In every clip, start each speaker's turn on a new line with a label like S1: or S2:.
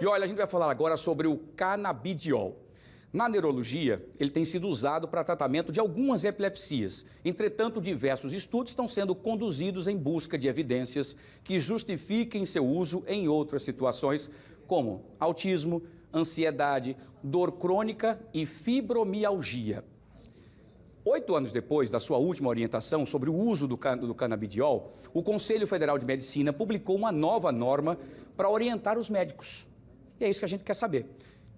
S1: E olha, a gente vai falar agora sobre o canabidiol. Na neurologia, ele tem sido usado para tratamento de algumas epilepsias. Entretanto, diversos estudos estão sendo conduzidos em busca de evidências que justifiquem seu uso em outras situações, como autismo, ansiedade, dor crônica e fibromialgia. 8 anos depois da sua última orientação sobre o uso do canabidiol, o Conselho Federal de Medicina publicou uma nova norma para orientar os médicos. E é isso que a gente quer saber.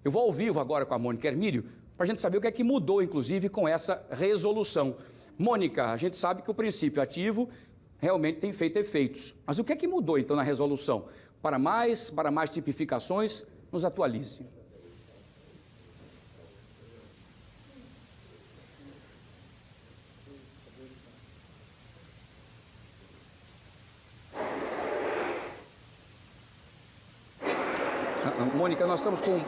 S1: Eu vou ao vivo agora com a Mônica Hermílio para a gente saber o que é que mudou, inclusive, com essa resolução. Mônica, a gente sabe que o princípio ativo realmente tem feito efeitos. Mas o que é que mudou, então, na resolução? Para mais tipificações, nos atualize. Mônica, nós estamos com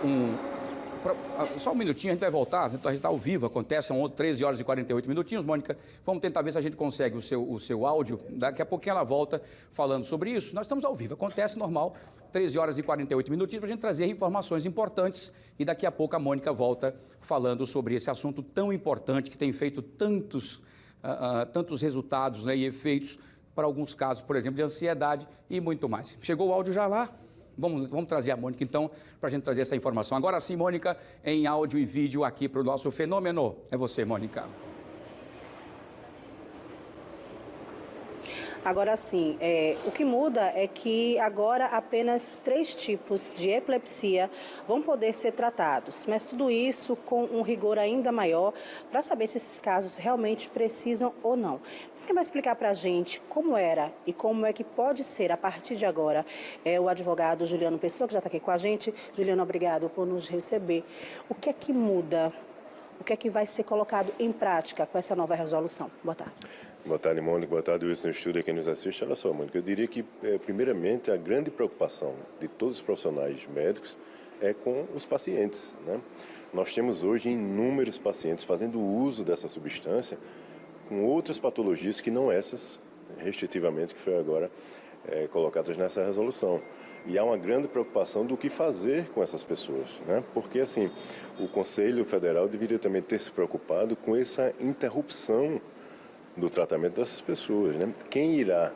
S1: só um minutinho, a gente vai voltar, a gente está ao vivo, acontece, são 13 horas e 48 minutinhos, Mônica, vamos tentar ver se a gente consegue o seu áudio, daqui a pouquinho ela volta falando sobre isso, nós estamos ao vivo, acontece normal, 13 horas e 48 minutinhos, para a gente trazer informações importantes e daqui a pouco a Mônica volta falando sobre esse assunto tão importante que tem feito tantos resultados, né, e efeitos para alguns casos, por exemplo, de ansiedade e muito mais. Chegou o áudio já lá? Vamos trazer a Mônica, então, para a gente trazer essa informação. Agora sim, Mônica, em áudio e vídeo aqui para o nosso fenômeno. É você, Mônica.
S2: Agora sim, o que muda é que agora apenas 3 tipos de epilepsia vão poder ser tratados, mas tudo isso com um rigor ainda maior para saber se esses casos realmente precisam ou não. Mas quem vai explicar para a gente como era e como é que pode ser a partir de agora é o advogado Juliano Pessoa, que já está aqui com a gente. Juliano, obrigado por nos receber. O que é que muda? O que é que vai ser colocado em prática com essa nova resolução? Boa tarde.
S3: Boa tarde, Mônica. Boa tarde, Wilson, no estúdio, quem nos assiste. Olha só, Mônica, eu diria que, primeiramente, a grande preocupação de todos os profissionais médicos é com os pacientes, né? Nós temos hoje inúmeros pacientes fazendo uso dessa substância com outras patologias que não essas, restritivamente, que foi agora colocadas nessa resolução. E há uma grande preocupação do que fazer com essas pessoas, né? Porque, assim, o Conselho Federal deveria também ter se preocupado com essa interrupção do tratamento dessas pessoas, né? Quem irá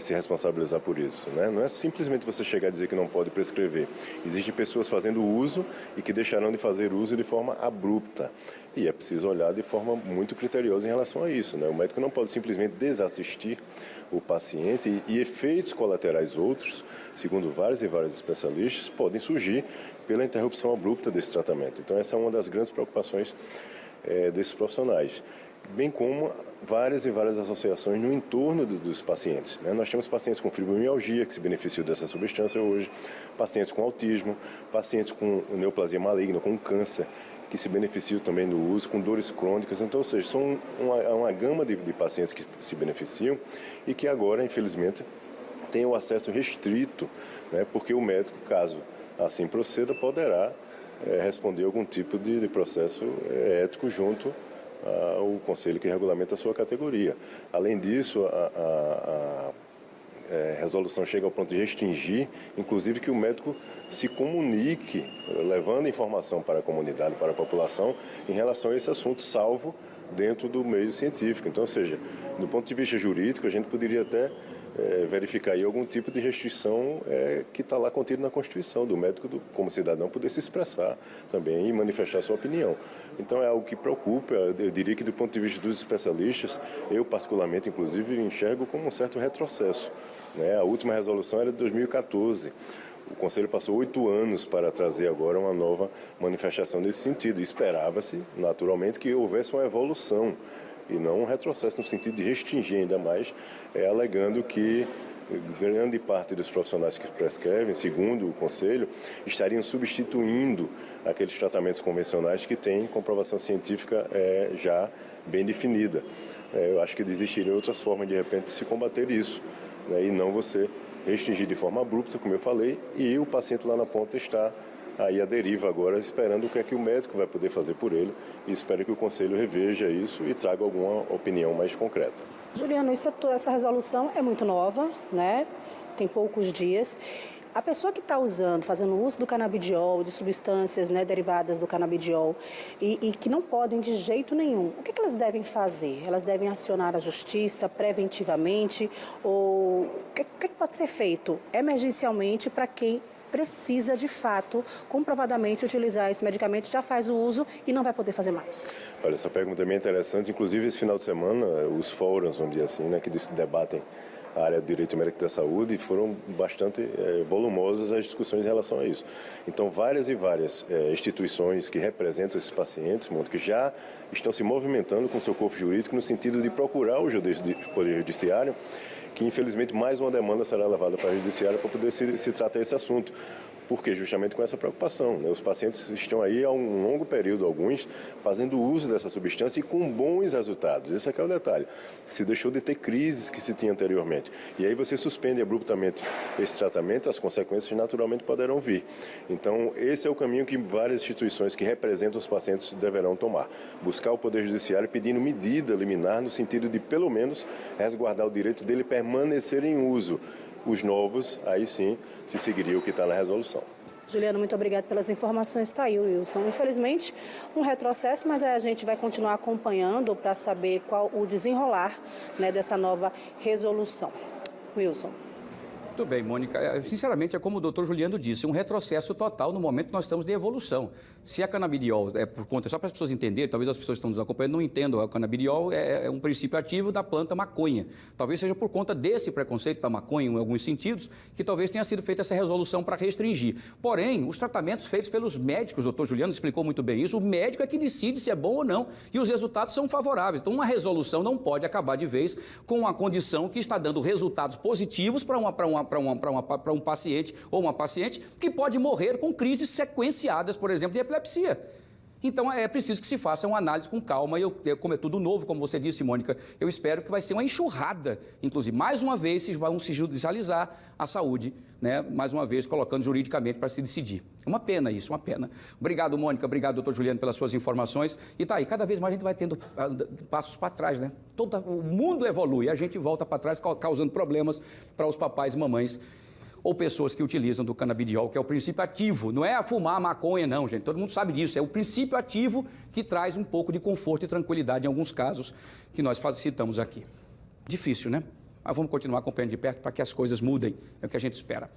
S3: se responsabilizar por isso, né? Não é simplesmente você chegar a dizer que não pode prescrever. Existem pessoas fazendo uso e que deixarão de fazer uso de forma abrupta. E é preciso olhar de forma muito criteriosa em relação a isso, né? O médico não pode simplesmente desassistir o paciente e efeitos colaterais outros, segundo vários e vários especialistas, podem surgir pela interrupção abrupta desse tratamento. Então essa é uma das grandes preocupações desses profissionais, bem como várias e várias associações no entorno dos pacientes, né? Nós temos pacientes com fibromialgia que se beneficiam dessa substância hoje, pacientes com autismo, pacientes com neoplasia maligna, com câncer, que se beneficiam também do uso, com dores crônicas. Então, ou seja, são uma gama de pacientes que se beneficiam e que agora, infelizmente, têm o acesso restrito, né? Porque o médico, caso assim proceda, poderá responder algum tipo de processo ético junto ao conselho que regulamenta a sua categoria. Além disso, a resolução chega ao ponto de restringir, inclusive, que o médico se comunique, levando informação para a comunidade, para a população, em relação a esse assunto, salvo dentro do meio científico. Então, ou seja, do ponto de vista jurídico, a gente poderia até verificar aí algum tipo de restrição que está lá contido na Constituição, do médico, como cidadão, poder se expressar também e manifestar sua opinião. Então é algo que preocupa, eu diria que do ponto de vista dos especialistas, eu particularmente, inclusive, enxergo como um certo retrocesso, né? A última resolução era de 2014. O Conselho passou 8 anos para trazer agora uma nova manifestação nesse sentido. Esperava-se, naturalmente, que houvesse uma evolução e não um retrocesso no sentido de restringir ainda mais, alegando que grande parte dos profissionais que prescrevem, segundo o Conselho, estariam substituindo aqueles tratamentos convencionais que têm comprovação científica já bem definida. Eu acho que existiriam outras formas, de repente, de se combater isso, né? E não você restringir de forma abrupta, como eu falei, e o paciente lá na ponta está aí à deriva agora, esperando o que é que o médico vai poder fazer por ele, e espero que o Conselho reveja isso e traga alguma opinião mais concreta.
S2: Juliano, essa resolução é muito nova, né? Tem poucos dias. A pessoa que está fazendo uso do canabidiol, de substâncias, né, derivadas do canabidiol, e que não podem de jeito nenhum, o que elas devem fazer? Elas devem acionar a justiça preventivamente? Ou o que pode ser feito emergencialmente para quem precisa, de fato, comprovadamente utilizar esse medicamento, já faz o uso e não vai poder fazer mais?
S3: Olha, essa pergunta é bem interessante. Inclusive, esse final de semana, os fóruns, vamos dizer assim, né, que debatem a área do direito médico da saúde, foram bastante volumosas as discussões em relação a isso. Então, várias e várias instituições que representam esses pacientes, que já estão se movimentando com seu corpo jurídico no sentido de procurar o Poder Judiciário, que infelizmente mais uma demanda será levada para a Judiciária para poder se tratar esse assunto. Porque justamente com essa preocupação, né? Os pacientes estão aí há um longo período, alguns, fazendo uso dessa substância e com bons resultados. Esse é o detalhe. Se deixou de ter crises que se tinha anteriormente. E aí você suspende abruptamente esse tratamento, as consequências naturalmente poderão vir. Então, esse é o caminho que várias instituições que representam os pacientes deverão tomar. Buscar o Poder Judiciário pedindo medida liminar no sentido de, pelo menos, resguardar o direito dele permanecer em uso. Os novos, aí sim, se seguiria o que está na resolução.
S2: Juliana, muito obrigada pelas informações. Está aí, Wilson. Infelizmente, um retrocesso, mas a gente vai continuar acompanhando para saber qual o desenrolar, né, dessa nova resolução. Wilson.
S1: Muito bem, Mônica. Sinceramente, é como o doutor Juliano disse, um retrocesso total no momento que nós estamos de evolução. Se a canabidiol é por conta, só para as pessoas entenderem, talvez as pessoas que estão nos acompanhando não entendam, a canabidiol é um princípio ativo da planta maconha. Talvez seja por conta desse preconceito da maconha, em alguns sentidos, que talvez tenha sido feita essa resolução para restringir. Porém, os tratamentos feitos pelos médicos, o doutor Juliano explicou muito bem isso, o médico é que decide se é bom ou não, e os resultados são favoráveis. Então, uma resolução não pode acabar de vez com uma condição que está dando resultados positivos para um paciente ou uma paciente que pode morrer com crises sequenciadas, por exemplo, de epilepsia. Então, é preciso que se faça uma análise com calma. E como é tudo novo, como você disse, Mônica, eu espero que vai ser uma enxurrada. Inclusive, mais uma vez, vão se judicializar a saúde, né? Mais uma vez, colocando juridicamente para se decidir. Uma pena isso, uma pena. Obrigado, Mônica. Obrigado, doutor Juliano, pelas suas informações. E tá aí, cada vez mais a gente vai tendo passos para trás, né? O mundo evolui, a gente volta para trás, causando problemas para os papais e mamães ou pessoas que utilizam do canabidiol, que é o princípio ativo. Não é a fumar maconha, não, gente. Todo mundo sabe disso. É o princípio ativo que traz um pouco de conforto e tranquilidade em alguns casos que nós citamos aqui. Difícil, né? Mas vamos continuar acompanhando de perto para que as coisas mudem. É o que a gente espera.